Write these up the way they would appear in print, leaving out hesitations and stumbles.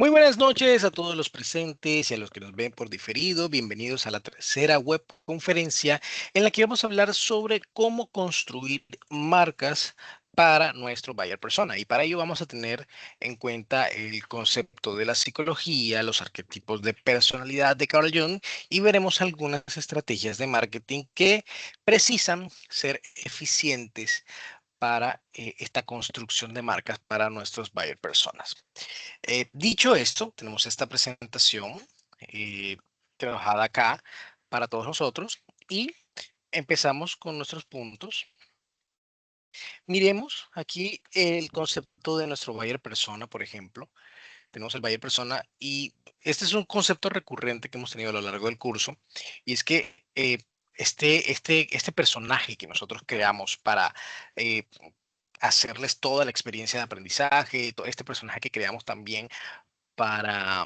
Muy buenas noches a todos los presentes y a los que nos ven por diferido. Bienvenidos a la tercera web conferencia en la que vamos a hablar sobre cómo construir marcas para nuestro buyer persona. Y para ello vamos a tener en cuenta el concepto de la psicología, los arquetipos de personalidad de Carl Jung y veremos algunas estrategias de marketing que precisan ser eficientes para esta construcción de marcas para nuestros buyer personas. Dicho esto, tenemos esta presentación eh, trabajada acá para todos nosotros y empezamos con nuestros puntos. Miremos aquí el concepto de nuestro buyer persona, por ejemplo. Tenemos el buyer persona y este es un concepto recurrente que hemos tenido a lo largo del curso y es que este personaje que nosotros creamos para eh, hacerles toda la experiencia de aprendizaje, todo este personaje que creamos también para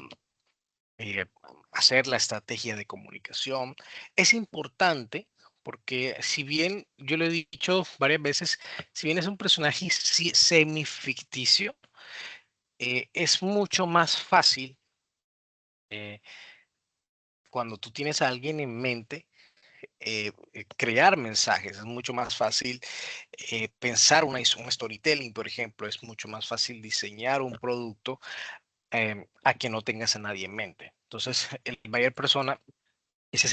eh, hacer la estrategia de comunicación. Es importante porque si bien yo lo he dicho varias veces, si bien es un personaje semificticio, es mucho más fácil eh, cuando tú tienes a alguien en mente. Crear mensajes, es mucho más fácil pensar un storytelling, por ejemplo, es mucho más fácil diseñar un producto a que no tengas a nadie en mente. Entonces, el buyer persona es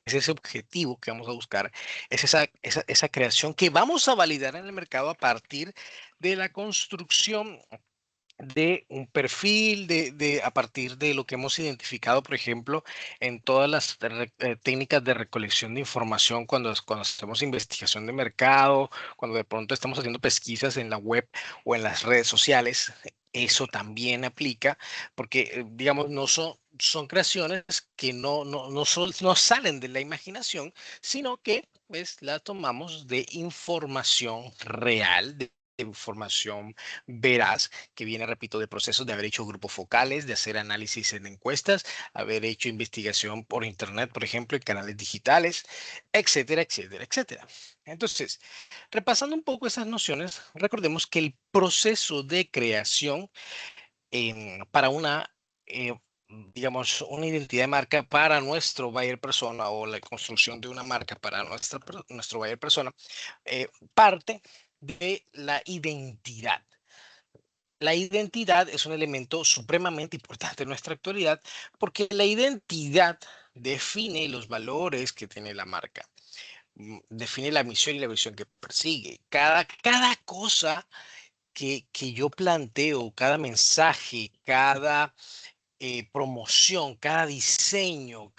ese objetivo que vamos a buscar, es esa creación que vamos a validar en el mercado a partir de la construcción de un perfil, a partir de lo que hemos identificado, por ejemplo, en todas las técnicas de recolección de información cuando hacemos investigación de mercado, cuando de pronto estamos haciendo pesquisas en la web o en las redes sociales. Eso también aplica porque, digamos, son creaciones que no salen de la imaginación, sino que pues, las tomamos de información real, de información veraz que viene, repito, de procesos de haber hecho grupos focales, de hacer análisis en encuestas, haber hecho investigación por internet, por ejemplo, en canales digitales, etcétera, etcétera, etcétera. Entonces, repasando un poco esas nociones, recordemos que el proceso de creación para eh, digamos, una identidad de marca para nuestro buyer persona o la construcción de una marca para nuestro buyer persona, parte de la identidad. La identidad es un elemento supremamente importante en nuestra actualidad porque la identidad define los valores que tiene la marca, define la misión y la visión que persigue. Cada cosa que yo planteo, cada mensaje, cada promoción, cada diseño,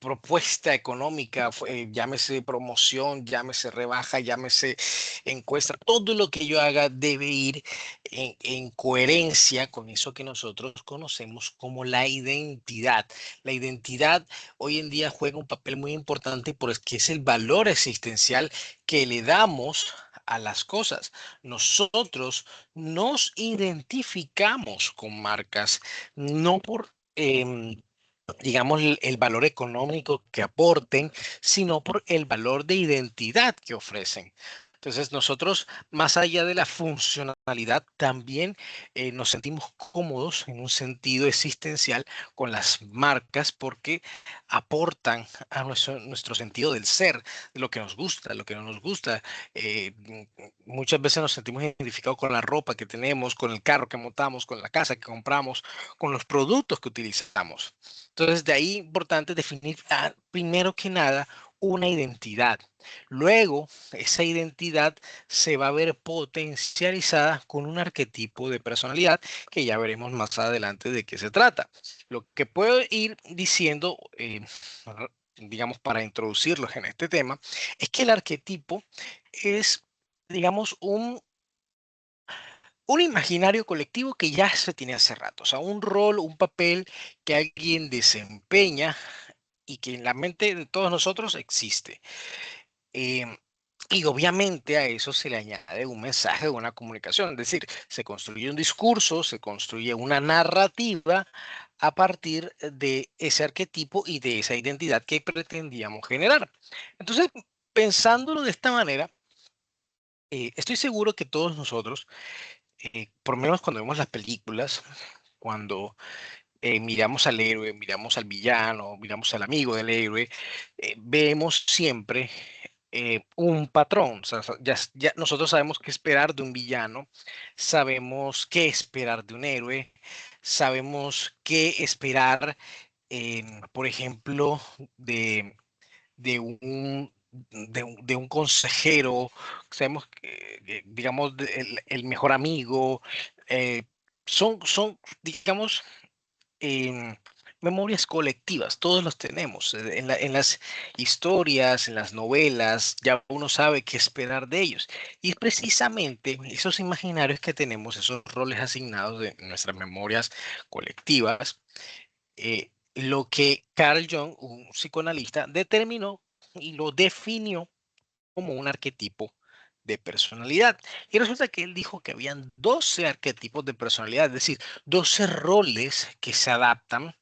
propuesta económica, llámese promoción, llámese rebaja, llámese encuesta, todo lo que yo haga debe ir en coherencia con eso que nosotros conocemos como la identidad. La identidad hoy en día juega un papel muy importante porque es el valor existencial que le damos a las cosas. Nosotros nos identificamos con marcas, no por digamos, el valor económico que aporten, sino por el valor de identidad que ofrecen. Entonces, nosotros, más allá de la funcionalidad, también nos sentimos cómodos en un sentido existencial con las marcas porque aportan a nuestro sentido del ser, de lo que nos gusta, lo que no nos gusta. Muchas veces nos sentimos identificados con la ropa que tenemos, con el carro que montamos, con la casa que compramos, con los productos que utilizamos. Entonces, de ahí importante definir primero que nada una identidad. Luego, esa identidad se va a ver potencializada con un arquetipo de personalidad que ya veremos más adelante de qué se trata. Lo que puedo ir diciendo, digamos, para introducirlos en este tema, es que el arquetipo es, digamos, un imaginario colectivo que ya se tiene hace rato, o sea, un rol, un papel que alguien desempeña y que en la mente de todos nosotros existe. Em, y obviamente a eso se le añade un mensaje, una comunicación, es decir, se construye un discurso, se construye una narrativa a partir de ese arquetipo y de esa identidad que pretendíamos generar. Entonces, pensándolo de esta manera, estoy seguro que todos nosotros por lo menos cuando vemos las películas, cuando miramos al héroe, miramos al villano, miramos al amigo del héroe, vemos siempre un patrón. O sea, ya nosotros sabemos qué esperar de un villano, sabemos qué esperar de un héroe, sabemos qué esperar, por ejemplo, de, de un, de un consejero, sabemos que, digamos, el mejor amigo. eh, son, digamos, em, memorias colectivas, todos los tenemos. En las historias, en las novelas, ya uno sabe qué esperar de ellos. Y es precisamente esos imaginarios que tenemos, esos roles asignados de nuestras memorias colectivas, lo que Carl Jung, un psicoanalista, determinó y lo definió como un arquetipo de personalidad. Y resulta que él dijo que habían 12 arquetipos de personalidad, es decir, 12 roles que se adaptan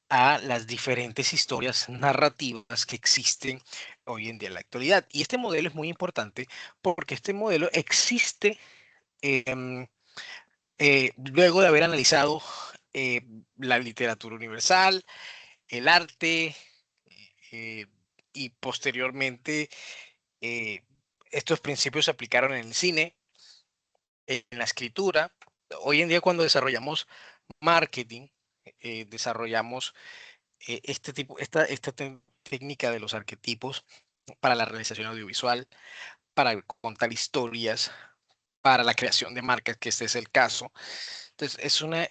a las diferentes historias narrativas que existen hoy en día en la actualidad. Y este modelo es muy importante porque este modelo existe em, luego de haber analizado eh, la literatura universal, el arte, eh, y posteriormente eh, estos principios se aplicaron en el cine, en la escritura. Hoy en día cuando desarrollamos marketing, desarrollamos esta técnica de los arquetipos para la realización audiovisual, para contar historias, para la creación de marcas, que este es el caso. Entonces,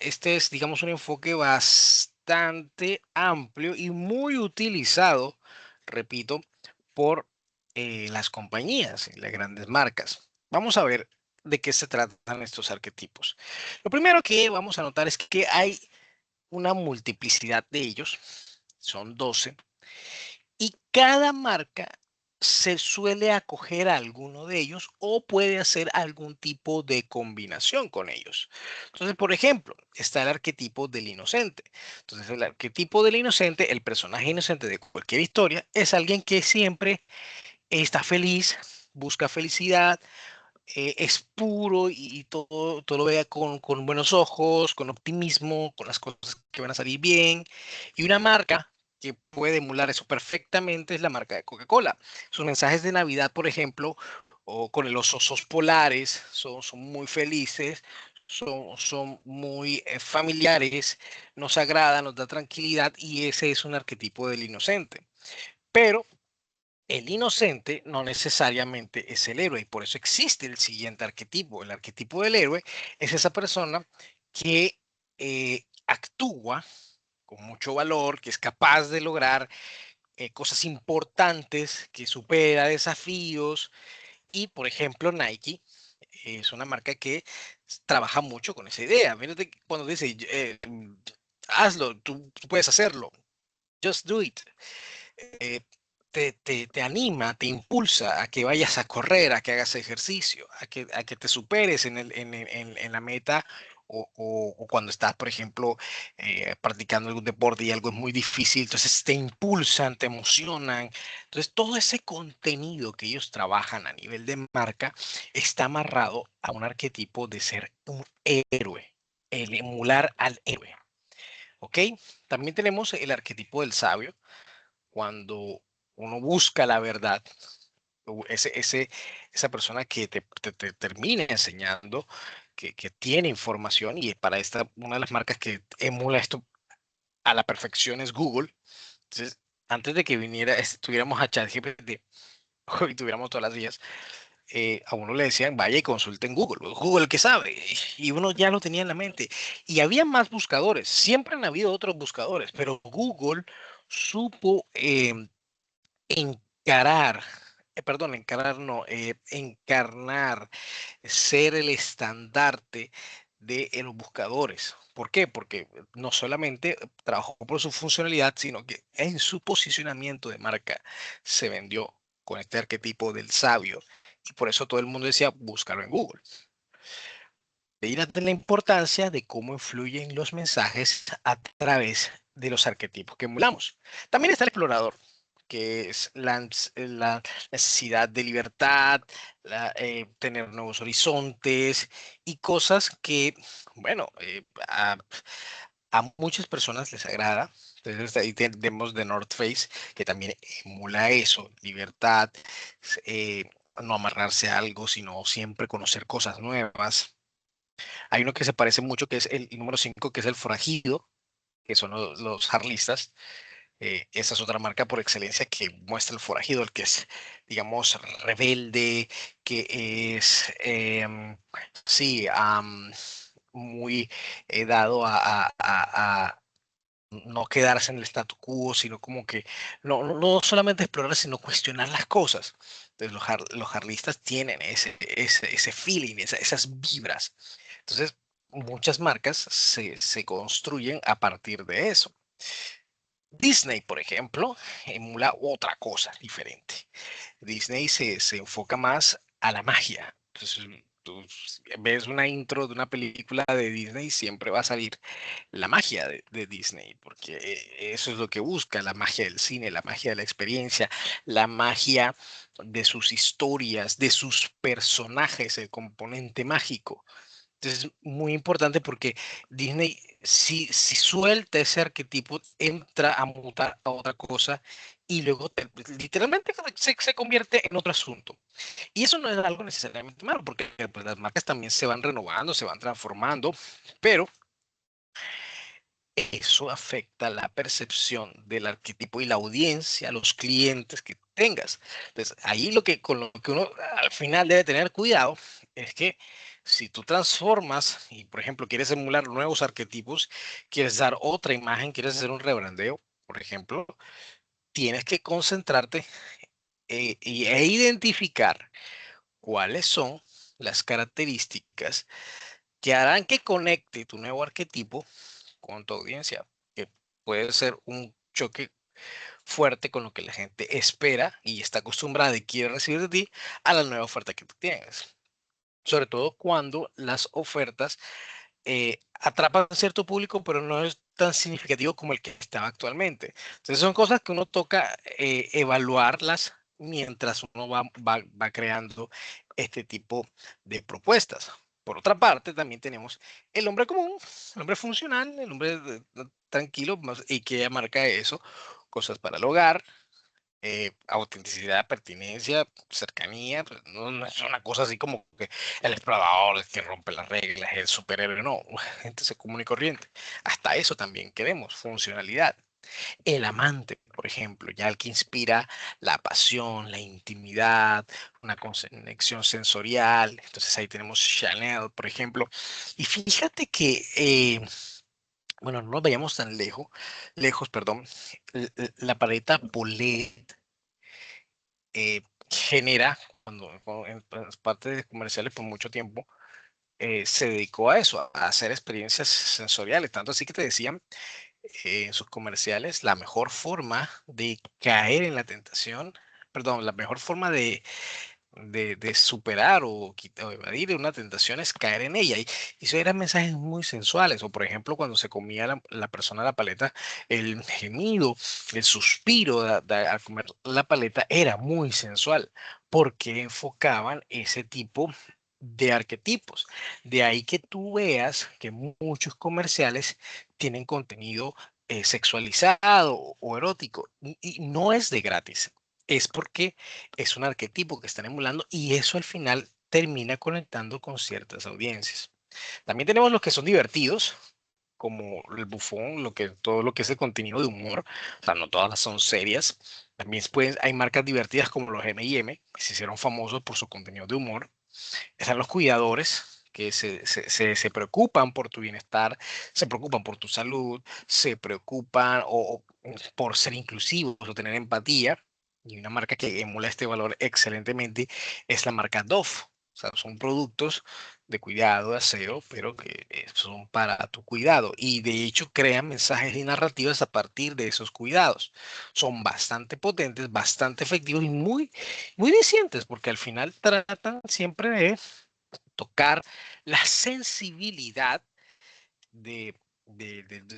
este es, digamos, un enfoque bastante amplio y muy utilizado, repito, por las compañías y las grandes marcas. Vamos a ver de qué se tratan estos arquetipos. Lo primero que vamos a notar es que hay una multiplicidad de ellos, son 12, y cada marca se suele acoger a alguno de ellos o puede hacer algún tipo de combinación con ellos. Entonces, por ejemplo, está el arquetipo del inocente. Entonces, el arquetipo del inocente, el personaje inocente de cualquier historia, es alguien que siempre está feliz, busca felicidad, es puro y todo lo vea con buenos ojos, con optimismo, con las cosas que van a salir bien. Y una marca que puede emular eso perfectamente es la marca de Coca-Cola. Sus mensajes de Navidad, por ejemplo, o con los osos polares, son muy felices, son muy familiares, nos agrada, nos da tranquilidad y ese es un arquetipo del inocente. Pero el inocente no necesariamente es el héroe y por eso existe el siguiente arquetipo. El arquetipo del héroe es esa persona que actúa con mucho valor, que es capaz de lograr cosas importantes, que supera desafíos. Y por ejemplo, Nike es una marca que trabaja mucho con esa idea. Fíjate cuando dice, hazlo, tú puedes hacerlo, just do it. eh, te anima, te impulsa a que vayas a correr, a que hagas ejercicio, a que te superes en la meta o cuando estás, por ejemplo, practicando algún deporte y algo es muy difícil, entonces te impulsan, te emocionan. Entonces, todo ese contenido que ellos trabajan a nivel de marca está amarrado a un arquetipo de ser un héroe, el emular al héroe. ¿Ok? También tenemos el arquetipo del sabio cuando uno busca la verdad, esa persona que te termina enseñando, que tiene información y para una de las marcas que emula esto a la perfección es Google. Entonces, antes de que tuviéramos a ChatGPT, hoy tuviéramos todas las días, a uno le decían, vaya y consulte en Google. Google, ¿qué sabe? Y uno ya lo tenía en la mente. Y había más buscadores, siempre han habido otros buscadores, pero Google supo encarar, perdón, encarar no, encarnar, ser el estandarte de los buscadores. ¿Por qué? Porque no solamente trabajó por su funcionalidad, sino que en su posicionamiento de marca se vendió con este arquetipo del sabio. Y por eso todo el mundo decía, búscalo en Google. Fíjate la importancia de cómo influyen los mensajes a través de los arquetipos que emulamos. También está el explorador. que es la necesidad de libertad, tener nuevos horizontes y cosas que, bueno, a muchas personas les agrada. Entonces ahí tenemos The North Face, que también emula eso, libertad, no amarrarse a algo, sino siempre conocer cosas nuevas. Hay uno que se parece mucho, que es el número 5, que es el forajido, que son los harlistas. Esa es otra marca por excelencia que muestra el forajido, el que es, digamos, rebelde, que es, sí, muy dado a no quedarse en el statu quo, sino como que no solamente explorar, sino cuestionar las cosas. Entonces los jarlistas tienen ese feeling, esas vibras. Entonces muchas marcas se construyen a partir de eso. Disney, por ejemplo, emula otra cosa diferente. Disney se enfoca más a la magia. Entonces, tú ves una intro de una película de Disney, siempre va a salir la magia de Disney, porque eso es lo que busca, la magia del cine, la magia de la experiencia, la magia de sus historias, de sus personajes, el componente mágico. Entonces, muy importante porque Disney, si suelta ese arquetipo, entra a mutar a otra cosa y luego literalmente se convierte en otro asunto. Y eso no es algo necesariamente malo, porque pues, las marcas también se van renovando, se van transformando, pero eso afecta la percepción del arquetipo y la audiencia, los clientes que tengas. Entonces, ahí con lo que uno al final debe tener cuidado es que si tú transformas y, por ejemplo, quieres emular nuevos arquetipos, quieres dar otra imagen, quieres hacer un rebrandeo, por ejemplo, tienes que concentrarte e identificar cuáles son las características que harán que conecte tu nuevo arquetipo con tu audiencia, que puede ser un choque fuerte con lo que la gente espera y está acostumbrada y quiere recibir de ti a la nueva oferta que tú tienes. Sobre todo cuando las ofertas atrapan a cierto público, pero no es tan significativo como el que estaba actualmente. Entonces son cosas que uno toca evaluarlas mientras uno va creando este tipo de propuestas. Por otra parte, también tenemos el hombre común, el hombre funcional, el hombre tranquilo, y que marca eso, cosas para el hogar, autenticidad, pertinencia, cercanía, pues, no es una cosa así como que el explorador el que rompe las reglas, el superhéroe, no, gente se común y corriente. Hasta eso también queremos, funcionalidad. El amante, por ejemplo, ya el que inspira la pasión, la intimidad, una conexión sensorial. Entonces ahí tenemos Chanel, por ejemplo. Y fíjate que, bueno, no nos vayamos tan lejos, perdón. La paleta Bolet genera, cuando en parte de comerciales por mucho tiempo, se dedicó a eso, a hacer experiencias sensoriales. Tanto así que te decían en sus comerciales, la mejor forma de caer en la tentación, perdón, la mejor forma de superar o evadir una tentación es caer en ella. Y eso eran mensajes muy sensuales. O por ejemplo, cuando se comía la persona la paleta, el gemido, el suspiro al comer la paleta era muy sensual porque enfocaban ese tipo de arquetipos. De ahí que tú veas que muchos comerciales tienen contenido sexualizado o erótico y no es de gratis. Es porque es un arquetipo que están emulando y eso al final termina conectando con ciertas audiencias. También tenemos los que son divertidos, como el bufón, todo lo que es el contenido de humor. O sea, no todas son serias. También hay marcas divertidas como los M&M, que se hicieron famosos por su contenido de humor. Están los cuidadores, que se preocupan por tu bienestar, se preocupan por tu salud, se preocupan por ser inclusivos o tener empatía. Y una marca que emula este valor excelentemente es la marca Dove. O sea, son productos de cuidado, de aseo, pero que son para tu cuidado. Y de hecho crean mensajes y narrativas a partir de esos cuidados. Son bastante potentes, bastante efectivos y muy dicientes, porque al final tratan siempre de tocar la sensibilidad de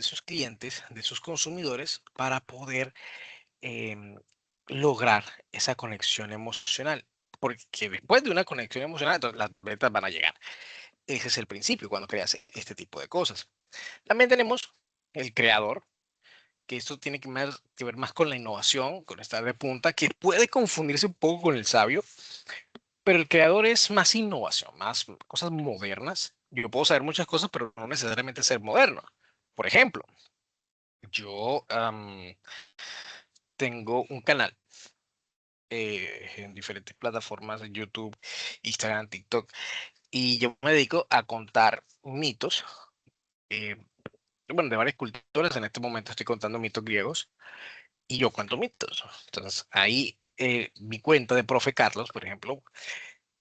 sus clientes, de sus consumidores, para poder lograr esa conexión emocional. Porque después de una conexión emocional, entonces las ventas van a llegar. Ese es el principio cuando creas este tipo de cosas. También tenemos el creador, que esto tiene que ver más con la innovación, con estar de punta, que puede confundirse un poco con el sabio, pero el creador es más innovación, más cosas modernas. Yo puedo saber muchas cosas, pero no necesariamente ser moderno. Por ejemplo, yo tengo un canal en diferentes plataformas de YouTube, Instagram, TikTok, y yo me dedico a contar mitos, eh, bueno, de varias culturas. En este momento estoy contando mitos griegos y yo cuento mitos. Entonces, ahí mi cuenta de Profe Carlos, por ejemplo,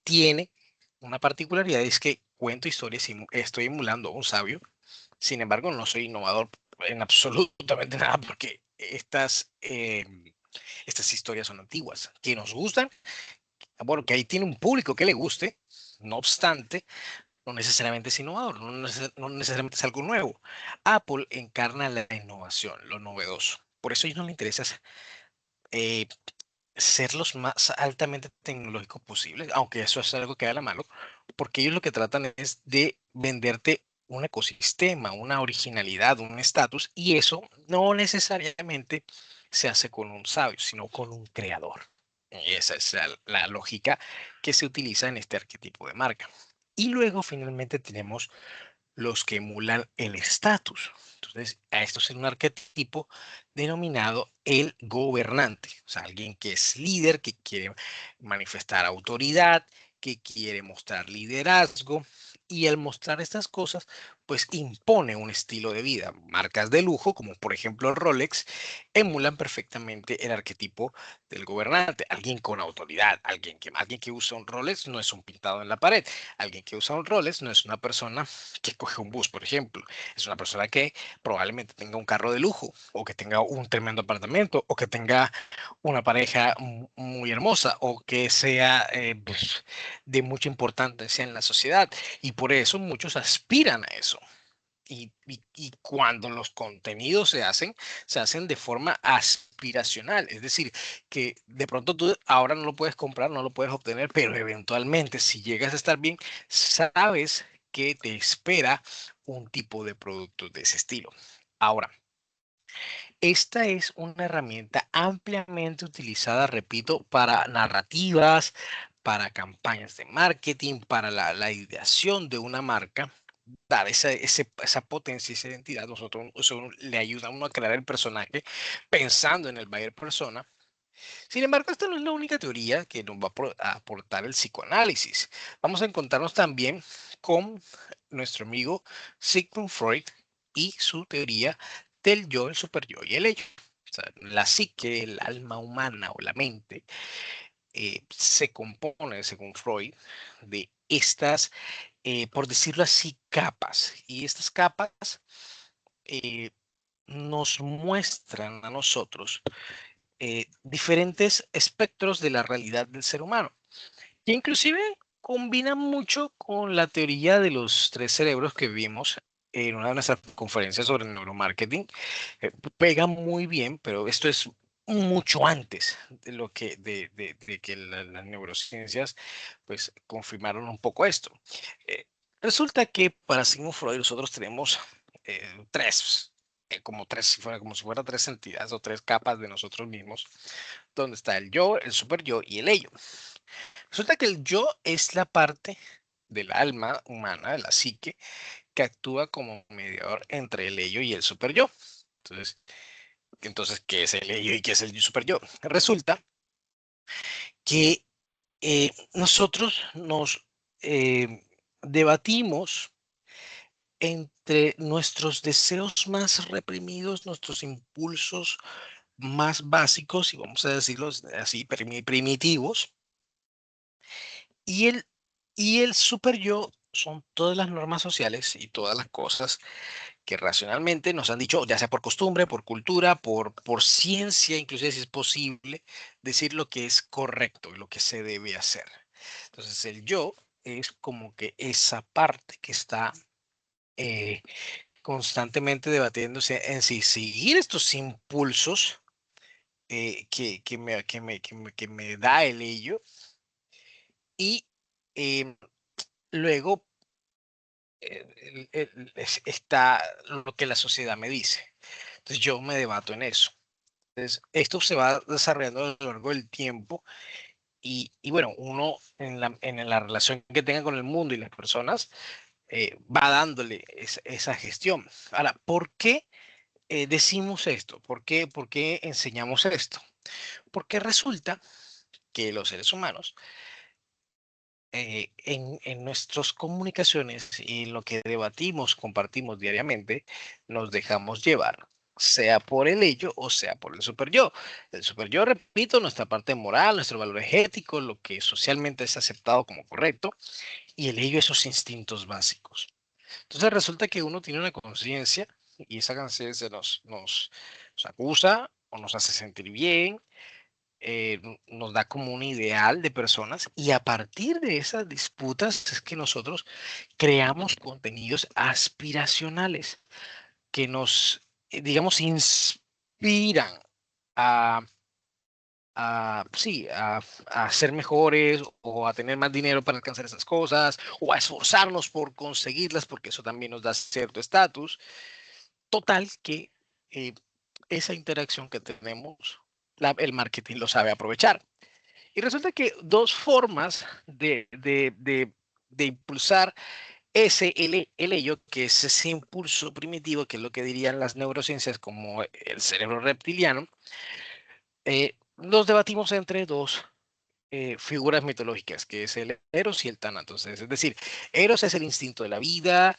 tiene una particularidad, es que cuento historias y estoy emulando a un sabio. Sin embargo, no soy innovador en absolutamente nada porque estas historias son antiguas, que nos gustan, bueno, que ahí tiene un público que le guste. No obstante, no necesariamente es innovador, no necesariamente es algo nuevo. Apple encarna la innovación, lo novedoso. Por eso a ellos no les interesa eh, ser los más altamente tecnológicos posibles, aunque eso es algo que da la mano, porque ellos lo que tratan es de venderte un ecosistema, una originalidad, un estatus, y eso no necesariamente se hace con un sabio, sino con un creador. Y esa es la lógica que se utiliza en este arquetipo de marca. Y luego finalmente tenemos los que emulan el estatus. Entonces, a esto es un arquetipo denominado el gobernante, o sea, alguien que es líder, que quiere manifestar autoridad, que quiere mostrar liderazgo, y al mostrar estas cosas, pues impone un estilo de vida. Marcas de lujo, como por ejemplo Rolex, emulan perfectamente el arquetipo del gobernante, alguien con autoridad, alguien que usa un Rolex no es un pintado en la pared, alguien que usa un Rolex no es una persona que coge un bus, por ejemplo. Es una persona que probablemente tenga un carro de lujo, o que tenga un tremendo apartamento, o que tenga una pareja muy hermosa, o que sea pues, de mucha importancia en la sociedad. Y por eso muchos aspiran a eso. Y cuando los contenidos se hacen de forma aspiracional. Es decir, que de pronto tú ahora no lo puedes comprar, no lo puedes obtener, pero eventualmente si llegas a estar bien, sabes que te espera un tipo de producto de ese estilo. Ahora, esta es una herramienta ampliamente utilizada, repito, para narrativas, para campañas de marketing, para la ideación de una marca, dar esa potencia, esa identidad. Nosotros eso le ayuda a uno a crear el personaje pensando en el buyer persona. Sin embargo, esta no es la única teoría que nos va a aportar el psicoanálisis. Vamos a encontrarnos también con nuestro amigo Sigmund Freud y su teoría del yo, el superyo y el ello. O sea, la psique, el alma humana o la mente se compone, según Freud, de estas, por decirlo así, capas. Y estas capas eh, nos muestran a nosotros diferentes espectros de la realidad del ser humano, que inclusive combinan mucho con la teoría de los tres cerebros que vimos en una de nuestras conferencias sobre neuromarketing. Pega muy bien, pero esto es mucho antes de lo que de que las neurociencias pues confirmaron un poco esto. Eh, Resulta que para Sigmund Freud nosotros tenemos tres, como tres, si fuera, como si fuera tres entidades o tres capas de nosotros mismos, donde está el yo, el super yo y el ello. Resulta que el yo es la parte del alma humana, de la psique, que actúa como mediador entre el ello y el super yo. Entonces, ¿qué es el ello y qué es el super yo? Resulta que nosotros nos debatimos entre nuestros deseos más reprimidos, nuestros impulsos más básicos, y vamos a decirlo así, primitivos, y el super yo son todas las normas sociales y todas las cosas que racionalmente nos han dicho, ya sea por costumbre, por cultura, por ciencia, inclusive si es posible, decir lo que es correcto y lo que se debe hacer. Entonces el yo es como que esa parte que está constantemente debatiéndose en si seguir estos impulsos que me da el ello y luego está lo que la sociedad me dice. Entonces yo me debato en eso. Entonces, esto se va desarrollando a lo largo del tiempo y bueno, uno en la relación que tenga con el mundo y las personas va dándole esa gestión. Ahora, ¿por qué decimos esto? Por qué enseñamos esto? Porque resulta que los seres humanos en nuestras comunicaciones y lo que debatimos, compartimos diariamente, nos dejamos llevar, sea por el ello o sea por el super yo. El super yo, repito, nuestra parte moral, nuestros valores éticos, lo que socialmente es aceptado como correcto, y el ello, esos instintos básicos. Entonces resulta que uno tiene una conciencia y esa conciencia nos acusa o nos hace sentir bien, nos da como un ideal de personas y a partir de esas disputas es que nosotros creamos contenidos aspiracionales que nos, digamos, inspiran a, sí, a ser mejores o a tener más dinero para alcanzar esas cosas o a esforzarnos por conseguirlas porque eso también nos da cierto estatus. Total que eh, esa interacción que tenemos, el marketing lo sabe aprovechar. Y resulta que dos formas de impulsar el ello, que es ese impulso primitivo, que es lo que dirían las neurociencias como el cerebro reptiliano, nos debatimos entre dos figuras mitológicas, que es el Eros y el Tánatos. Es decir, Eros es el instinto de la vida,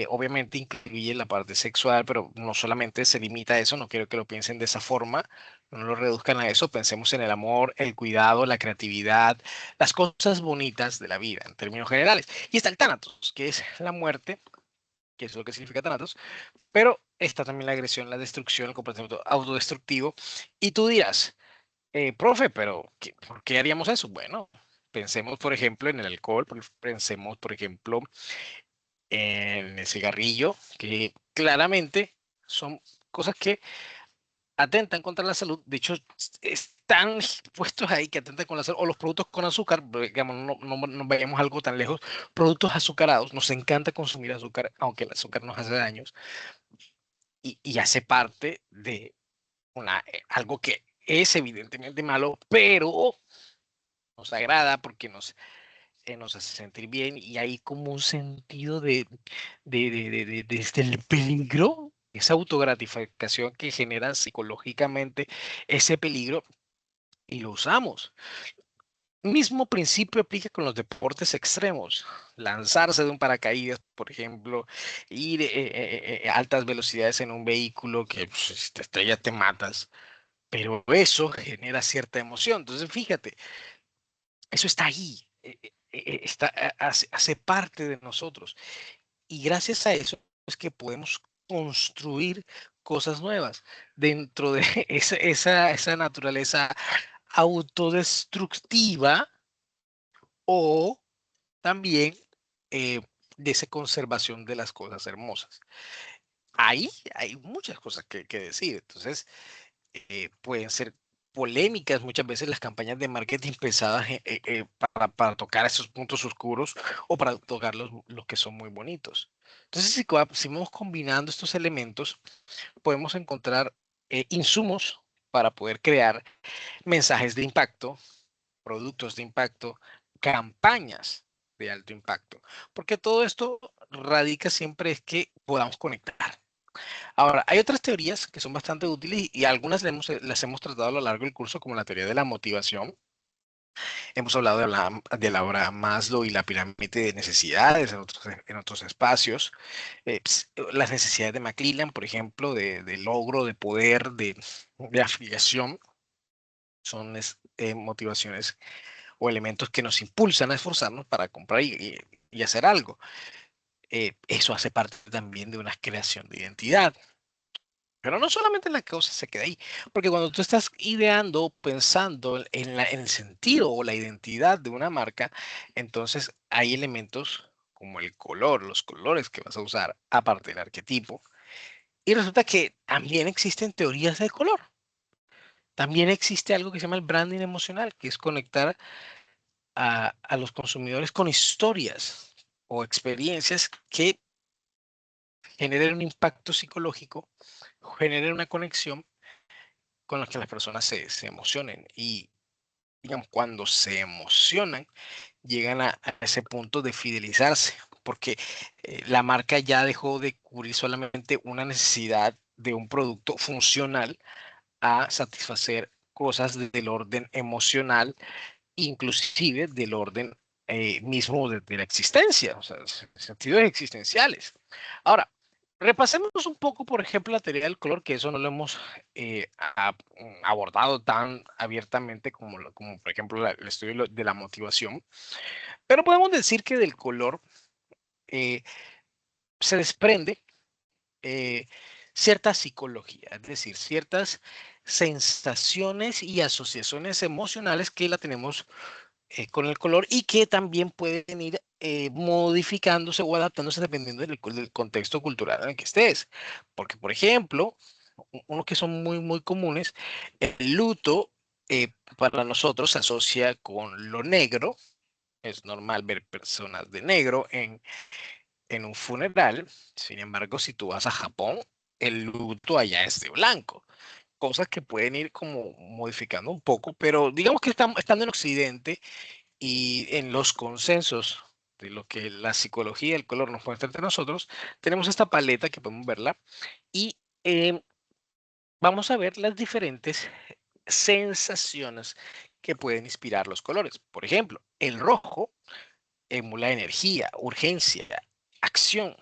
obviamente incluye la parte sexual, pero no solamente se limita a eso, no quiero que lo piensen de esa forma, no lo reduzcan a eso, pensemos en el amor, el cuidado, la creatividad, las cosas bonitas de la vida en términos generales. Y está el Tánatos, que es la muerte, que es lo que significa Tánatos, pero está también la agresión, la destrucción, el comportamiento autodestructivo. Y tú dirás, profe, pero ¿por qué haríamos eso? Bueno, pensemos, por ejemplo, en el alcohol, pensemos, por ejemplo, en el cigarrillo, que claramente son cosas que atentan contra la salud. De hecho, están puestos ahí que atentan con la salud. O los productos con azúcar, digamos, no vayamos algo tan lejos. Productos azucarados, nos encanta consumir azúcar, aunque el azúcar nos hace daños y hace parte de algo que es evidentemente malo, pero nos agrada porque nos hace sentir bien y hay como un sentido desde el peligro, esa autogratificación que genera psicológicamente ese peligro y lo usamos. Mismo principio aplica con los deportes extremos. Lanzarse de un paracaídas, por ejemplo, ir a altas velocidades en un vehículo que pues, si te estrellas te matas, pero eso genera cierta emoción. Entonces, fíjate, eso está ahí, hace parte de nosotros. Y gracias a eso es que podemos construir cosas nuevas dentro de esa naturaleza autodestructiva o también eh, de esa conservación de las cosas hermosas. Ahí hay muchas cosas que decir. Entonces, pueden ser polémicas muchas veces las campañas de marketing pensadas para tocar esos puntos oscuros o para tocar los que son muy bonitos. Entonces, si vamos combinando estos elementos, podemos encontrar insumos para poder crear mensajes de impacto, productos de impacto, campañas de alto impacto, porque todo esto radica siempre es que podamos conectar. Ahora, hay otras teorías que son bastante útiles y algunas las hemos tratado a lo largo del curso, como la teoría de la motivación. Hemos hablado de la obra Maslow y la pirámide de necesidades en otros espacios. Las necesidades de McClellan, por ejemplo, de logro, de poder, de afiliación, son motivaciones o elementos que nos impulsan a esforzarnos para comprar y hacer algo. Eso hace parte también de una creación de identidad. Pero no solamente la cosa se queda ahí, porque cuando tú estás ideando, pensando en el sentido o la identidad de una marca, entonces hay elementos como el color, los colores que vas a usar, aparte del arquetipo. Y resulta que también existen teorías del color. También existe algo que se llama el branding emocional, que es conectar a los consumidores con historias o experiencias que generen un impacto psicológico, generen una conexión con la que las personas se emocionen. Y digamos, cuando se emocionan, llegan a ese punto de fidelizarse, porque la marca ya dejó de cubrir solamente una necesidad de un producto funcional a satisfacer cosas del orden emocional, inclusive del orden mismo de la existencia, o sea, sentidos existenciales. Ahora, repasemos un poco, por ejemplo, la teoría del color, que eso no lo hemos abordado tan abiertamente como por ejemplo, el estudio de la motivación, pero podemos decir que del color eh, se desprende eh, cierta psicología, es decir, ciertas sensaciones y asociaciones emocionales que la tenemos con el color y que también pueden ir modificándose o adaptándose dependiendo del contexto cultural en el que estés. Porque, por ejemplo, uno que son muy comunes, el luto para nosotros se asocia con lo negro. Es normal ver personas de negro en un funeral. Sin embargo, si tú vas a Japón, el luto allá es de blanco. Cosas que pueden ir como modificando un poco, pero digamos que estando en Occidente, y en los consensos de lo que la psicología del color nos muestra entre nosotros, tenemos esta paleta que podemos verla y vamos a ver las diferentes sensaciones que pueden inspirar los colores. Por ejemplo, el rojo emula energía, urgencia, acción.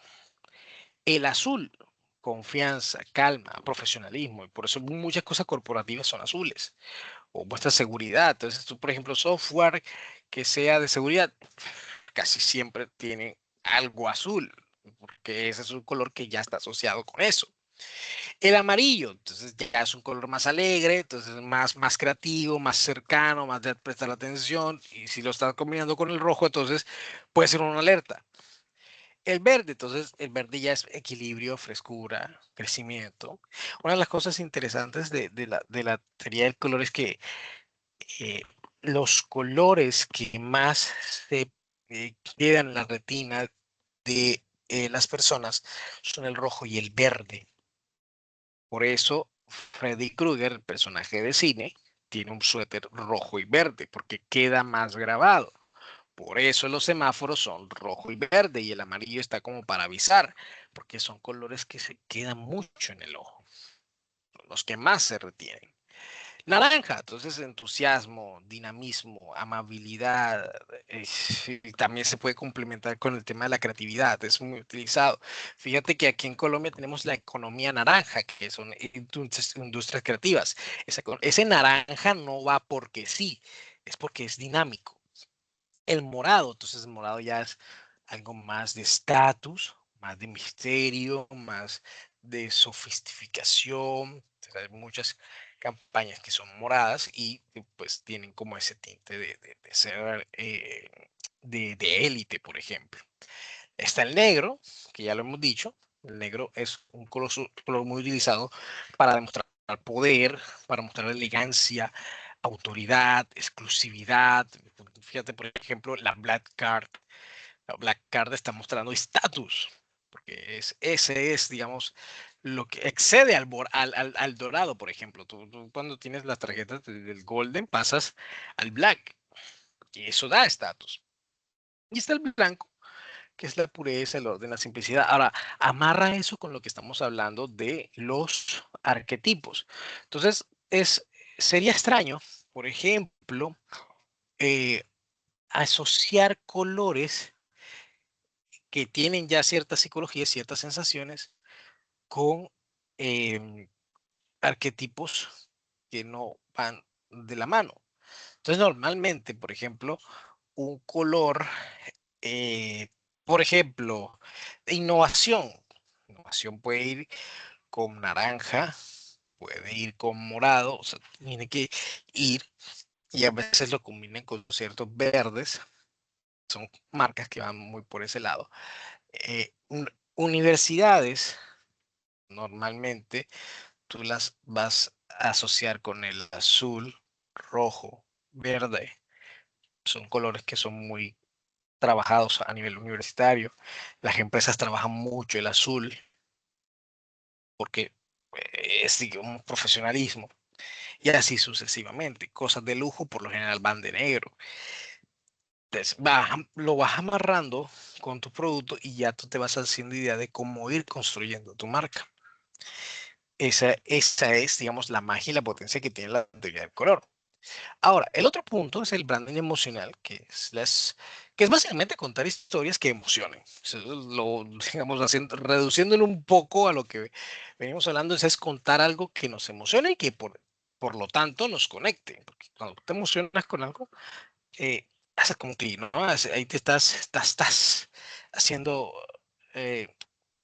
El azul, confianza, calma, profesionalismo. Y por eso muchas cosas corporativas son azules. O muestra seguridad. Entonces, tú, por ejemplo, software que sea de seguridad, casi siempre tiene algo azul, porque ese es un color que ya está asociado con eso. El amarillo, entonces ya es un color más alegre, entonces más creativo, más cercano, más de prestar atención, y si lo estás combinando con el rojo, entonces puede ser una alerta. El verde, entonces el verde ya es equilibrio, frescura, crecimiento. Una de las cosas interesantes de la teoría del color es que eh, los colores que más se quedan en la retina de las personas son el rojo y el verde. Por eso Freddy Krueger, el personaje de cine, tiene un suéter rojo y verde, porque queda más grabado. Por eso los semáforos son rojo y verde y el amarillo está como para avisar, porque son colores que se quedan mucho en el ojo, los que más se retienen. Naranja, entonces entusiasmo, dinamismo, amabilidad, y también se puede complementar con el tema de la creatividad, es muy utilizado. Fíjate que aquí en Colombia tenemos la economía naranja, que son industrias creativas. Ese naranja no va porque sí, es porque es dinámico. El morado, entonces el morado ya es algo más de estatus, más de misterio, más de sofisticación. Hay muchas campañas que son moradas y pues tienen como ese tinte de ser de élite, por ejemplo. Está el negro, que ya lo hemos dicho. El negro es un color muy utilizado para demostrar poder, para mostrar elegancia, autoridad, exclusividad. Fíjate, por ejemplo, la Black Card. La Black Card está mostrando estatus, porque ese es, digamos, lo que excede al dorado, por ejemplo. Tú cuando tienes las tarjetas del Golden pasas al Black y eso da estatus. Y está el blanco, que es la pureza, el orden, la simplicidad. Ahora, amarra eso con lo que estamos hablando de los arquetipos. Entonces, sería extraño, por ejemplo, eh, asociar colores que tienen ya cierta psicología, ciertas sensaciones, con em, arquetipos que no van de la mano. Entonces, normalmente, por ejemplo, un color, eh, por ejemplo, de innovación. Innovación puede ir con naranja, puede ir con morado, o sea, tiene que ir y a veces lo combinan con ciertos verdes, son marcas que van muy por ese lado. Universidades, normalmente, tú las vas asociar con el azul, rojo, verde. Son colores que son muy trabajados a nivel universitario. Las empresas trabajan mucho el azul porque es un profesionalismo y así sucesivamente. Cosas de lujo por lo general van de negro. Entonces, lo vas amarrando con tu producto y ya tú te vas haciendo idea de cómo ir construyendo tu marca. Esa es, digamos, la magia y la potencia que tiene la teoría del color. Ahora, el otro punto es el branding emocional, que es básicamente contar historias que emocionen. Eso es digamos, reduciéndolo un poco a lo que venimos hablando, es contar algo que nos emocione y que por lo tanto nos conecte. Porque cuando te emocionas con algo, haces como clic, ¿no? Ahí te estás haciendo eh,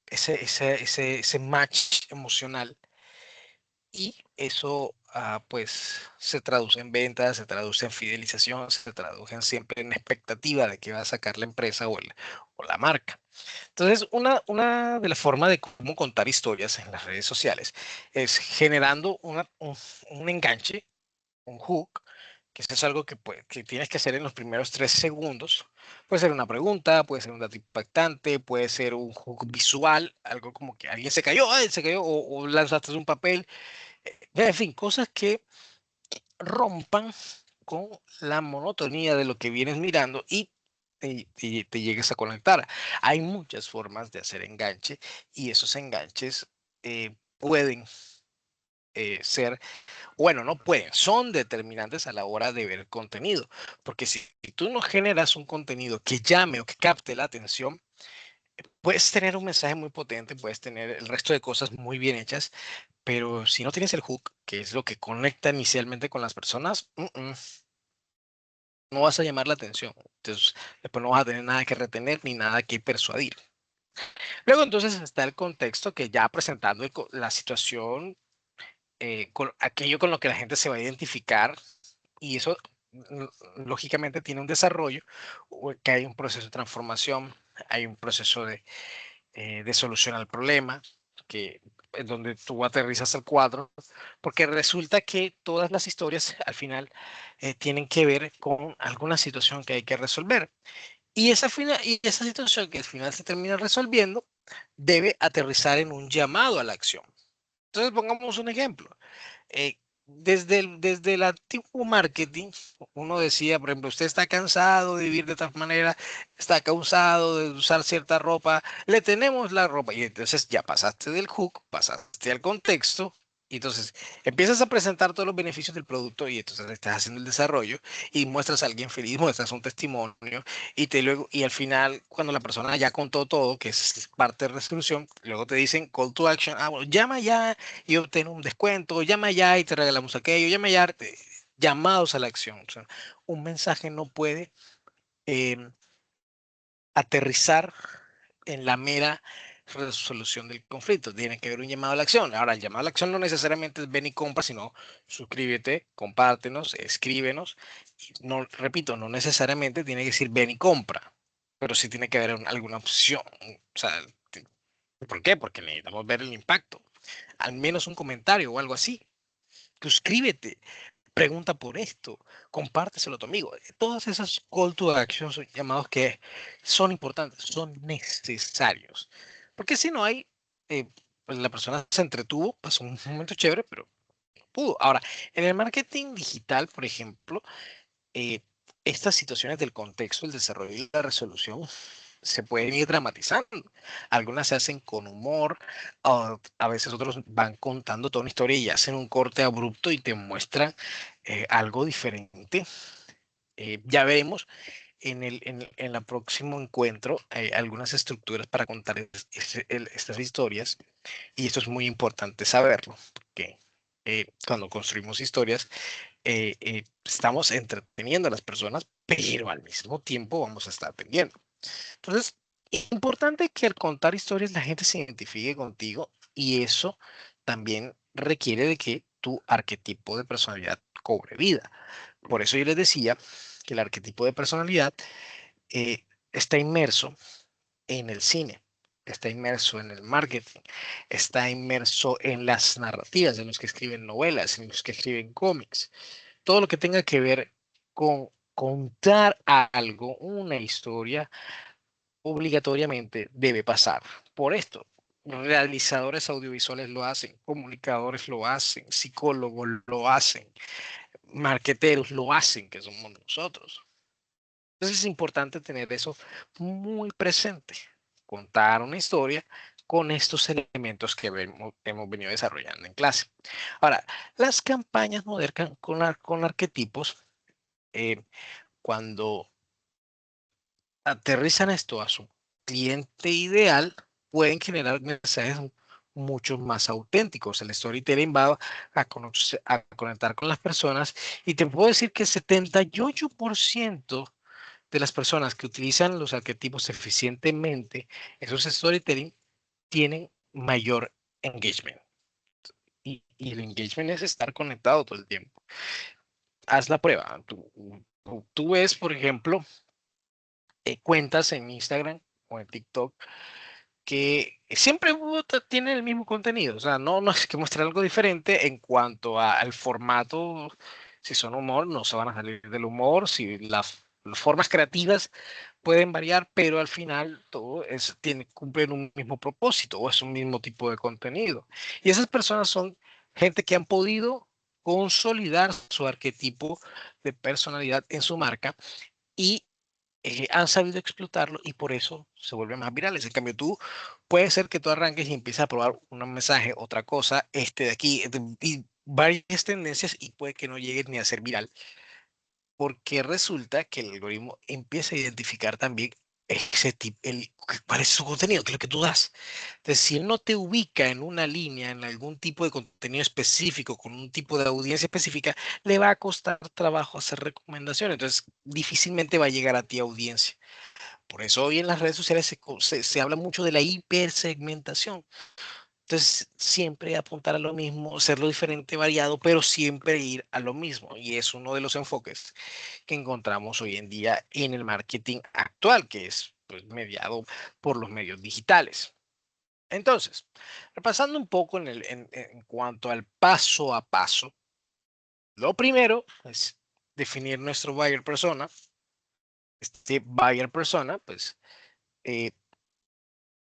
ese match emocional y eso pues se traduce en ventas, se traduce en fidelización, se traduce siempre en expectativa de que va a sacar la empresa o la marca. Entonces, una de las formas de cómo contar historias en las redes sociales es generando un enganche, un hook, que eso es algo que tienes que hacer en los primeros 3 segundos. Puede ser una pregunta, puede ser un dato impactante, puede ser un hook visual, algo como que alguien se cayó, ¡ay! Se cayó, o lanzaste un papel. En fin, cosas que rompan con la monotonía de lo que vienes mirando y te llegues a conectar. Hay muchas formas de hacer enganche y esos enganches pueden ser, bueno, no pueden, son determinantes a la hora de ver contenido, porque si tú no generas un contenido que llame o que capte la atención, puedes tener un mensaje muy potente, puedes tener el resto de cosas muy bien hechas, pero si no tienes el hook, que es lo que conecta inicialmente con las personas, no vas a llamar la atención. Entonces, después no vas a tener nada que retener ni nada que persuadir. Luego, entonces, está el contexto que ya presentando la situación, con aquello con lo que la gente se va a identificar, y eso lógicamente tiene un desarrollo, que hay un proceso de transformación, hay un proceso de solución al problema, que es donde tú aterrizas el cuadro, porque resulta que todas las historias al final tienen que ver con alguna situación que hay que resolver. Y esa situación que al final se termina resolviendo debe aterrizar en un llamado a la acción. Entonces, pongamos un ejemplo. Desde el antiguo marketing, uno decía, por ejemplo, usted está cansado de vivir de esta manera, está cansado de usar cierta ropa, le tenemos la ropa. Y entonces ya pasaste del hook, pasaste al contexto, y entonces empiezas a presentar todos los beneficios del producto y entonces estás haciendo el desarrollo y muestras a alguien feliz, muestras un testimonio y al final, cuando la persona ya contó todo, que es parte de resolución, luego te dicen call to action, bueno, llama ya y obtén un descuento, llama ya y te regalamos aquello, llama ya, llamados a la acción. O sea, un mensaje no puede eh, aterrizar en la mera resolución del conflicto. Tiene que haber un llamado a la acción. Ahora, el llamado a la acción no necesariamente es ven y compra, sino suscríbete, compártenos, escríbenos. No, repito, no necesariamente tiene que decir ven y compra, pero sí tiene que haber alguna opción. O sea, ¿por qué? Porque necesitamos ver el impacto. Al menos un comentario o algo así. Suscríbete, pregunta por esto, compárteselo a tu amigo. Todas esas call to action son llamados que son importantes, son necesarios. Porque si no hay, pues la persona se entretuvo, pasó un momento chévere, pero no pudo. Ahora, en el marketing digital, por ejemplo, eh, estas situaciones del contexto, el desarrollo y la resolución se pueden ir dramatizando. Algunas se hacen con humor, a veces otros van contando toda una historia y hacen un corte abrupto y te muestran algo diferente. Ya veremos en el próximo encuentro algunas estructuras para contar estas historias y esto es muy importante saberlo porque cuando construimos historias estamos entreteniendo a las personas, pero al mismo tiempo vamos a estar atendiendo. Entonces, es importante que al contar historias la gente se identifique contigo y eso también requiere de que tu arquetipo de personalidad cobre vida. Por eso yo les decía que el arquetipo de personalidad está inmerso en el cine. está inmerso en el marketing, está inmerso en las narrativas, en los que escriben novelas, en los que escriben cómics, todo lo que tenga que ver con contar algo, una historia, obligatoriamente debe pasar por esto. Realizadores audiovisuales lo hacen, comunicadores lo hacen, psicólogos lo hacen, marqueteros lo hacen, que somos nosotros. Entonces es importante tener eso muy presente, contar una historia con estos elementos que hemos venido desarrollando en clase. Ahora, las campañas modernas con arquetipos, eh, cuando aterrizan esto a su cliente ideal, pueden generar mensajes mucho más auténticos. El storytelling va a conectar con las personas y te puedo decir que el 78% de las personas que utilizan los arquetipos eficientemente, esos storytelling, tienen mayor engagement. Y el engagement es estar conectado todo el tiempo. Haz la prueba. Tú ves, por ejemplo, cuentas en Instagram o en TikTok que siempre tienen el mismo contenido. O sea, no es que muestre algo diferente en cuanto al formato. Si son humor, no se van a salir del humor. Si las formas creativas pueden variar, pero al final todo cumplen un mismo propósito o es un mismo tipo de contenido. Y esas personas son gente que han podido consolidar su arquetipo de personalidad en su marca y han sabido explotarlo y por eso se vuelven más virales. En cambio, puede ser que tú arranques y empieces a probar un mensaje, otra cosa, este de aquí, y varias tendencias y puede que no llegues ni a ser viral, porque resulta que el algoritmo empieza a identificar también ese tipo, cuál es su contenido, qué es lo que tú das. Entonces, si él no te ubica en una línea, en algún tipo de contenido específico, con un tipo de audiencia específica, le va a costar trabajo hacer recomendaciones. Entonces, difícilmente va a llegar a ti audiencia. Por eso hoy en las redes sociales se habla mucho de la hipersegmentación. Entonces, siempre apuntar a lo mismo, hacerlo diferente, variado, pero siempre ir a lo mismo. Y es uno de los enfoques que encontramos hoy en día en el marketing actual, que es pues, mediado por los medios digitales. Entonces, repasando un poco en cuanto al paso a paso, lo primero es definir nuestro buyer persona. Este buyer persona, pues, eh,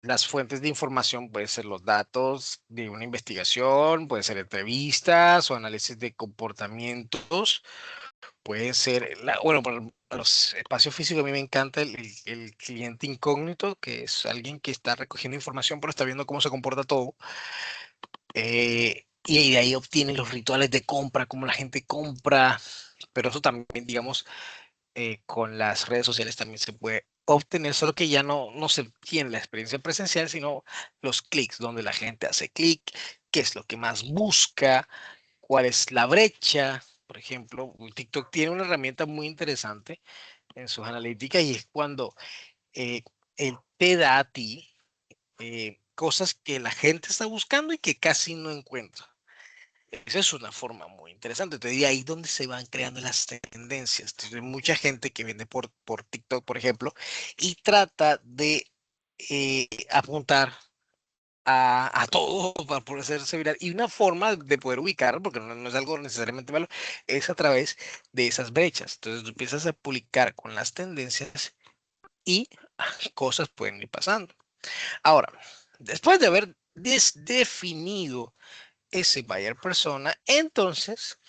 las fuentes de información pueden ser los datos de una investigación, pueden ser entrevistas o análisis de comportamientos, puede ser, bueno, para los espacios físicos a mí me encanta el cliente incógnito, que es alguien que está recogiendo información pero está viendo cómo se comporta todo. Y de ahí obtiene los rituales de compra, cómo la gente compra, pero eso también, digamos, con las redes sociales también se puede obtener, solo que ya no se tiene la experiencia presencial, sino los clics, donde la gente hace clic, qué es lo que más busca, cuál es la brecha. Por ejemplo, TikTok tiene una herramienta muy interesante en sus analíticas y es cuando eh, él te da a ti cosas que la gente está buscando y que casi no encuentra. Esa es una forma muy interesante. Entonces, de ahí donde se van creando las tendencias. Entonces, hay mucha gente que vende por TikTok, por ejemplo, y trata de apuntar a todo para poder hacerse viral. Y una forma de poder ubicar, porque no es algo necesariamente malo, es a través de esas brechas. Entonces, tú empiezas a publicar con las tendencias y cosas pueden ir pasando. Ahora, después de haber definido ese buyer persona, entonces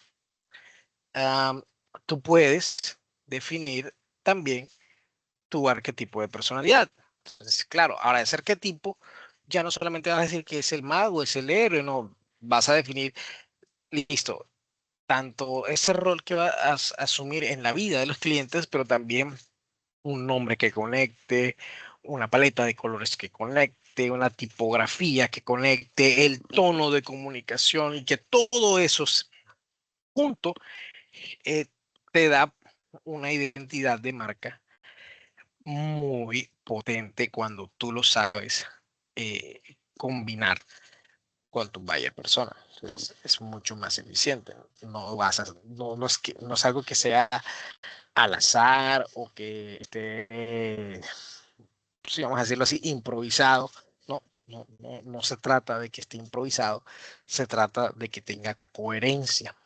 tú puedes definir también tu arquetipo de personalidad. Entonces, claro, ahora ese arquetipo ya no solamente vas a decir que es el mago, es el héroe, no, vas a definir, listo, tanto ese rol que vas a asumir en la vida de los clientes, pero también un nombre que conecte, una paleta de colores que conecte, una tipografía que conecte, el tono de comunicación y que todo eso junto eh, te da una identidad de marca muy potente cuando tú lo sabes combinar con tu buyer persona. Entonces, es mucho más eficiente. No es algo que sea al azar o que esté, sí, vamos a decirlo así, improvisado. No, no se trata de que esté improvisado, se trata de que tenga coherencia.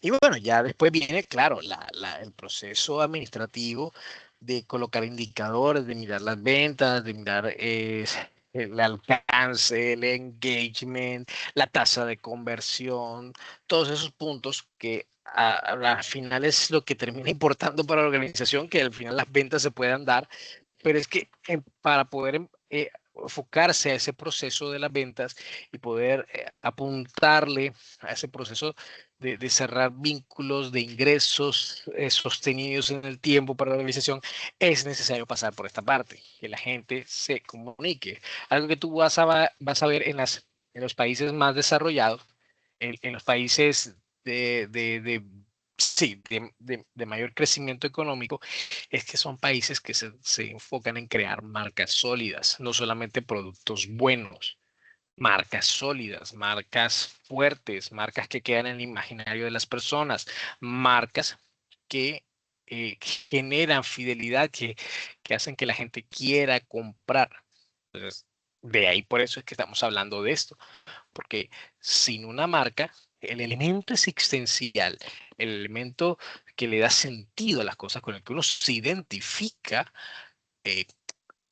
Y bueno, ya después viene, claro, el proceso administrativo de colocar indicadores, de mirar las ventas, de mirar el alcance, el engagement, la tasa de conversión, todos esos puntos que al final es lo que termina importando para la organización, que al final las ventas se puedan dar, pero es que para poder enfocarse a ese proceso de las ventas y poder apuntarle a ese proceso de cerrar vínculos de ingresos sostenidos en el tiempo para la organización, es necesario pasar por esta parte, que la gente se comunique. Algo que tú vas a ver en los países más desarrollados, en los países sí, de mayor crecimiento económico, es que son países que se enfocan en crear marcas sólidas, no solamente productos buenos, marcas sólidas, marcas fuertes, marcas que quedan en el imaginario de las personas, marcas que generan fidelidad, que hacen que la gente quiera comprar. Entonces, de ahí por eso es que estamos hablando de esto, porque sin una marca, el elemento existencial, el elemento que le da sentido a las cosas, con el que uno se identifica, eh,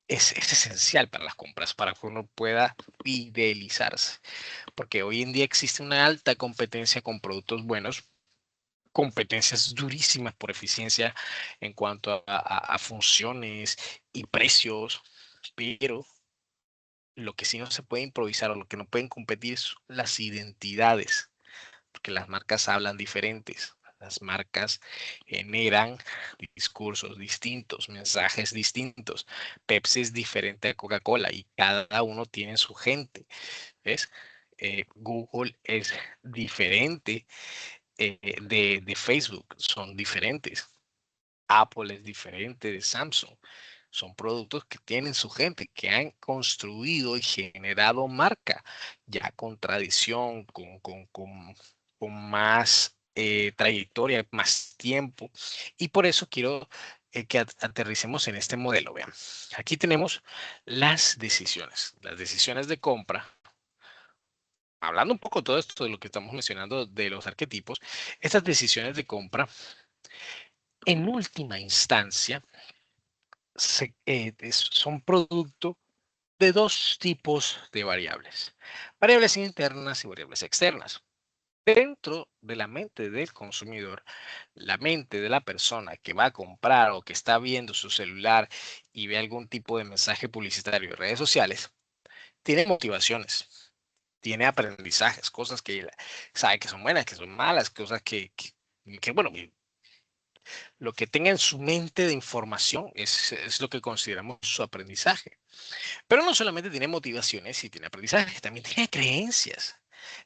es esencial para las compras, para que uno pueda fidelizarse. Porque hoy en día existe una alta competencia con productos buenos, competencias durísimas por eficiencia en cuanto a funciones y precios, pero lo que sí no se puede improvisar o lo que no pueden competir son las identidades, porque las marcas hablan diferentes. Las marcas generan discursos distintos, mensajes distintos. Pepsi es diferente a Coca-Cola y cada uno tiene su gente, ¿ves? Google es diferente de Facebook, son diferentes. Apple es diferente de Samsung. Son productos que tienen su gente, que han construido y generado marca, ya con tradición, con más trayectoria, más tiempo. Y por eso quiero que aterricemos en este modelo. Vean, aquí tenemos las decisiones de compra. Hablando un poco de todo esto de lo que estamos mencionando de los arquetipos, estas decisiones de compra, en última instancia, son producto de dos tipos de variables internas y variables externas. Dentro de la mente del consumidor, la mente de la persona que va a comprar o que está viendo su celular y ve algún tipo de mensaje publicitario en redes sociales, tiene motivaciones, tiene aprendizajes, cosas que sabe que son buenas, que son malas, cosas bueno, lo que tenga en su mente de información es lo que consideramos su aprendizaje. Pero no solamente tiene motivaciones y tiene aprendizajes, también tiene creencias,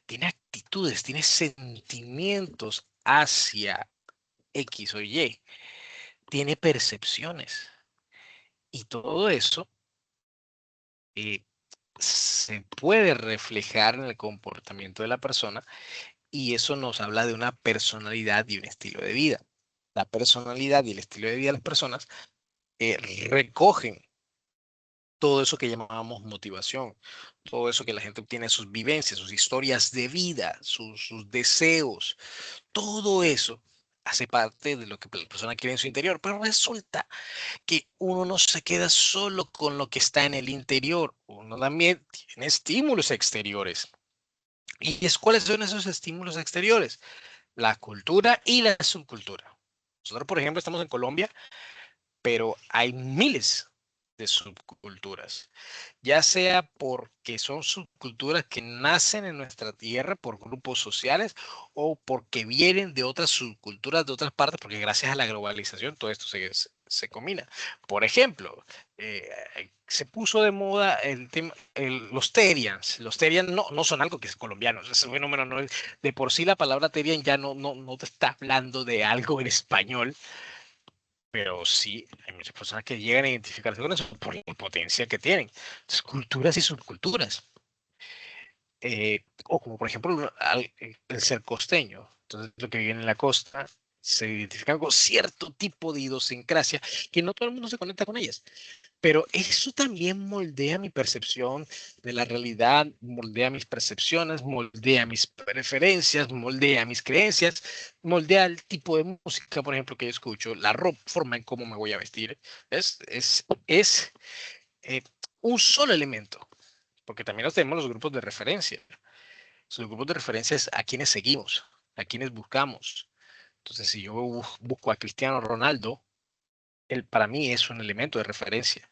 tiene actitudes, tiene sentimientos hacia X o Y, tiene percepciones. Y todo eso eh, se puede reflejar en el comportamiento de la persona y eso nos habla de una personalidad y un estilo de vida. La personalidad y el estilo de vida de las personas recogen todo eso que llamábamos motivación, todo eso que la gente obtiene, sus vivencias, sus historias de vida, sus deseos, todo eso hace parte de lo que la persona quiere en su interior, pero resulta que uno no se queda solo con lo que está en el interior, uno también tiene estímulos exteriores. ¿Cuáles son esos estímulos exteriores? La cultura y la subcultura. Nosotros, por ejemplo, estamos en Colombia, pero hay miles de subculturas, ya sea porque son subculturas que nacen en nuestra tierra por grupos sociales o porque vienen de otras subculturas de otras partes, porque gracias a la globalización todo esto se combina. Por ejemplo, se puso de moda el tema, los Terians. Los Terians no son algo que es colombiano, es un fenómeno, no es, de por sí la palabra Terian ya no te está hablando de algo en español, pero sí, hay muchas personas que llegan a identificarse con eso por la potencia que tienen. Entonces, culturas y subculturas. O como por ejemplo el ser costeño. Entonces, lo que viven en la costa se identifican con cierto tipo de idiosincrasia que no todo el mundo se conecta con ellas. Pero eso también moldea mi percepción de la realidad, moldea mis percepciones, moldea mis preferencias, moldea mis creencias, moldea el tipo de música, por ejemplo, que yo escucho, la forma en cómo me voy a vestir. Es eh, un solo elemento, porque también nos tenemos los grupos de referencia. Los grupos de referencia es a quienes seguimos, a quienes buscamos. Entonces, si yo busco a Cristiano Ronaldo, él para mí es un elemento de referencia.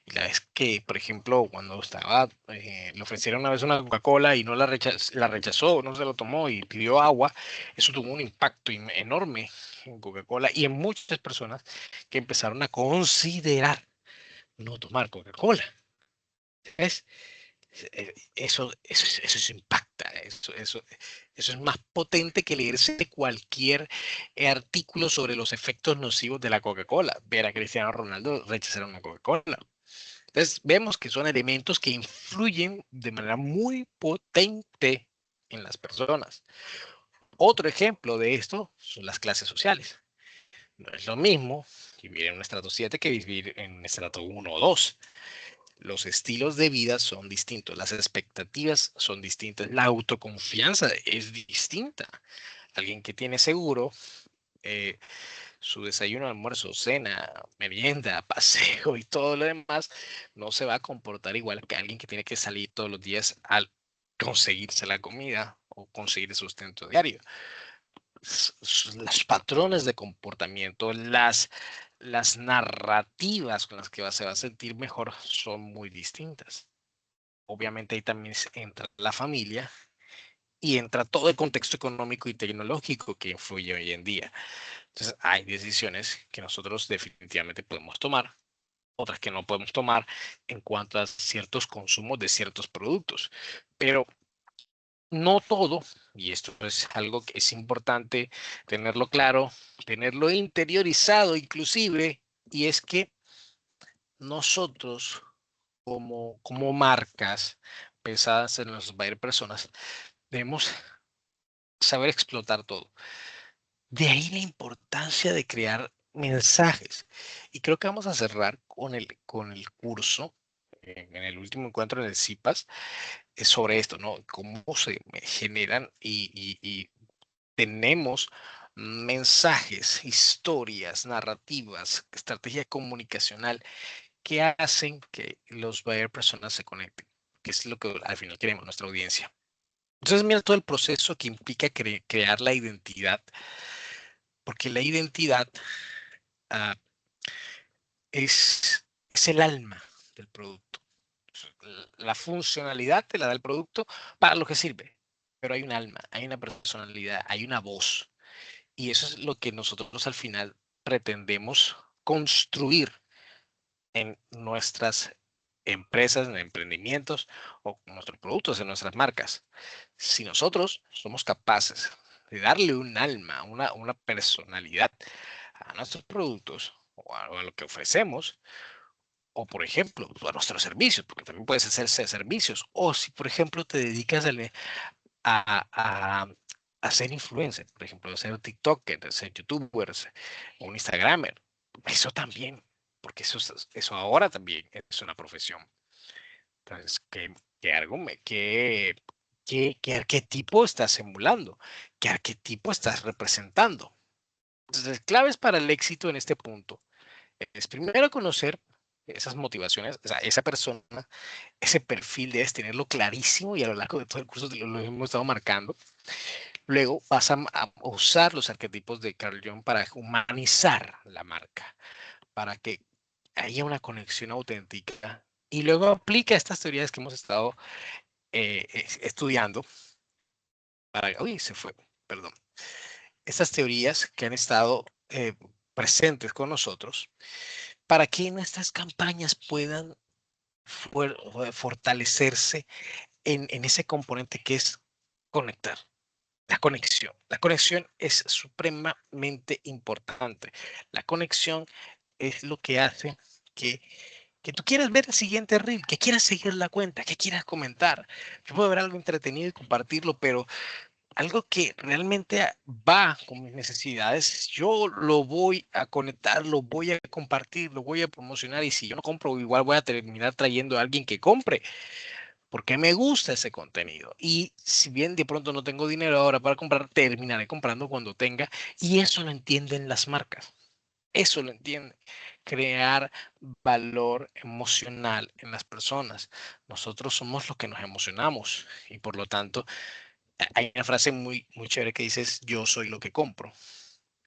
Y la vez que, por ejemplo, cuando estaba, le ofrecieron una vez una Coca-Cola y no la rechazó, no se lo tomó y pidió agua, eso tuvo un impacto enorme en Coca-Cola y en muchas personas que empezaron a considerar no tomar Coca-Cola. ¿Ves? Eso impacta, eso es más potente que leerse cualquier artículo sobre los efectos nocivos de la Coca-Cola. Ver a Cristiano Ronaldo rechazar una Coca-Cola. Entonces, vemos que son elementos que influyen de manera muy potente en las personas. Otro ejemplo de esto son las clases sociales. No es lo mismo vivir en un estrato 7 que vivir en un estrato 1 o 2. Los estilos de vida son distintos, las expectativas son distintas, la autoconfianza es distinta. Alguien que tiene seguro, eh, su desayuno, almuerzo, cena, merienda, paseo y todo lo demás, no se va a comportar igual que alguien que tiene que salir todos los días al conseguirse la comida o conseguir el sustento diario. Los patrones de comportamiento, las narrativas con las que se va a sentir mejor son muy distintas. Obviamente ahí también entra la familia y entra todo el contexto económico y tecnológico que influye hoy en día. Entonces, hay decisiones que nosotros definitivamente podemos tomar, otras que no podemos tomar en cuanto a ciertos consumos de ciertos productos. Pero no todo, y esto es algo que es importante tenerlo claro, tenerlo interiorizado inclusive, y es que nosotros como marcas pensadas en los buyer personas, debemos saber explotar todo. De ahí la importancia de crear mensajes. Y creo que vamos a cerrar con el curso, en el último encuentro en el CIPAS, sobre esto, ¿no? Cómo se generan y tenemos mensajes, historias, narrativas, estrategia comunicacional que hacen que los buyer personas se conecten, que es lo que al final queremos, nuestra audiencia. Entonces, mira todo el proceso que implica crear la identidad, porque la identidad ah, es el alma del producto. La funcionalidad te la da el producto para lo que sirve, pero hay un alma, hay una personalidad, hay una voz. Y eso es lo que nosotros al final pretendemos construir en nuestras empresas, en emprendimientos o nuestros productos, en nuestras marcas. Si nosotros somos capaces de darle un alma, una personalidad a nuestros productos o a lo que ofrecemos, o por ejemplo, a nuestros servicios, porque también puedes hacerse servicios, o si por ejemplo te dedicas a ser influencer, por ejemplo, a ser TikToker, a ser YouTuber, un Instagramer, eso también, porque eso ahora también es una profesión. Entonces, ¿qué arquetipo estás emulando? ¿Qué arquetipo estás representando? Entonces, claves para el éxito en este punto es primero conocer esas motivaciones, o sea, esa persona, ese perfil debes tenerlo clarísimo y a lo largo de todo el curso lo hemos estado marcando. Luego vas a usar los arquetipos de Carl Jung para humanizar la marca, para que haya una conexión auténtica. Y luego aplica estas teorías que hemos estado estudiando uy, se fue, perdón. Estas teorías que han estado presentes con nosotros para que nuestras campañas puedan fortalecerse en ese componente que es conectar. La conexión. La conexión es supremamente importante. La conexión es lo que hace que tú quieras ver el siguiente reel, que quieras seguir la cuenta, que quieras comentar. Yo puedo ver algo entretenido y compartirlo, pero algo que realmente va con mis necesidades, yo lo voy a conectar, lo voy a compartir, lo voy a promocionar y si yo no compro, igual voy a terminar trayendo a alguien que compre porque me gusta ese contenido. Y si bien de pronto no tengo dinero ahora para comprar, terminaré comprando cuando tenga y eso lo entienden las marcas. Eso lo entienden. Crear valor emocional en las personas. Nosotros somos los que nos emocionamos y por lo tanto hay una frase muy chévere que dices, yo soy lo que compro.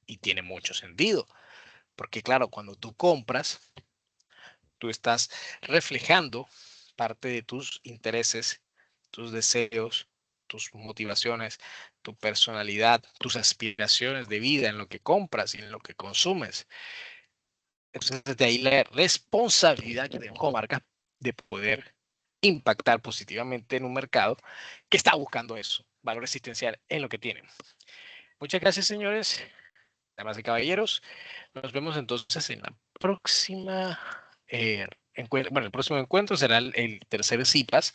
Y tiene mucho sentido, porque claro, cuando tú compras, tú estás reflejando parte de tus intereses, tus deseos, tus motivaciones, tu personalidad, tus aspiraciones de vida en lo que compras y en lo que consumes. Entonces, desde ahí la responsabilidad que tenemos como marca de poder impactar positivamente en un mercado que está buscando eso, valor existencial en lo que tienen. Muchas gracias, señores, damas y caballeros. Nos vemos entonces en la próxima. Bueno, el próximo encuentro será el tercer CIPAS.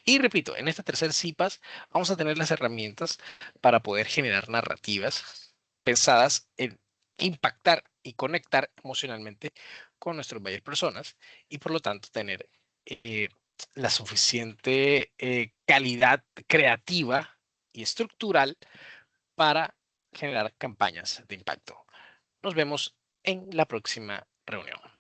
Y repito, en este tercer CIPAS vamos a tener las herramientas para poder generar narrativas pensadas en impactar y conectar emocionalmente con nuestros buyer personas y por lo tanto tener eh, la suficiente calidad creativa y estructural para generar campañas de impacto. Nos vemos en la próxima reunión.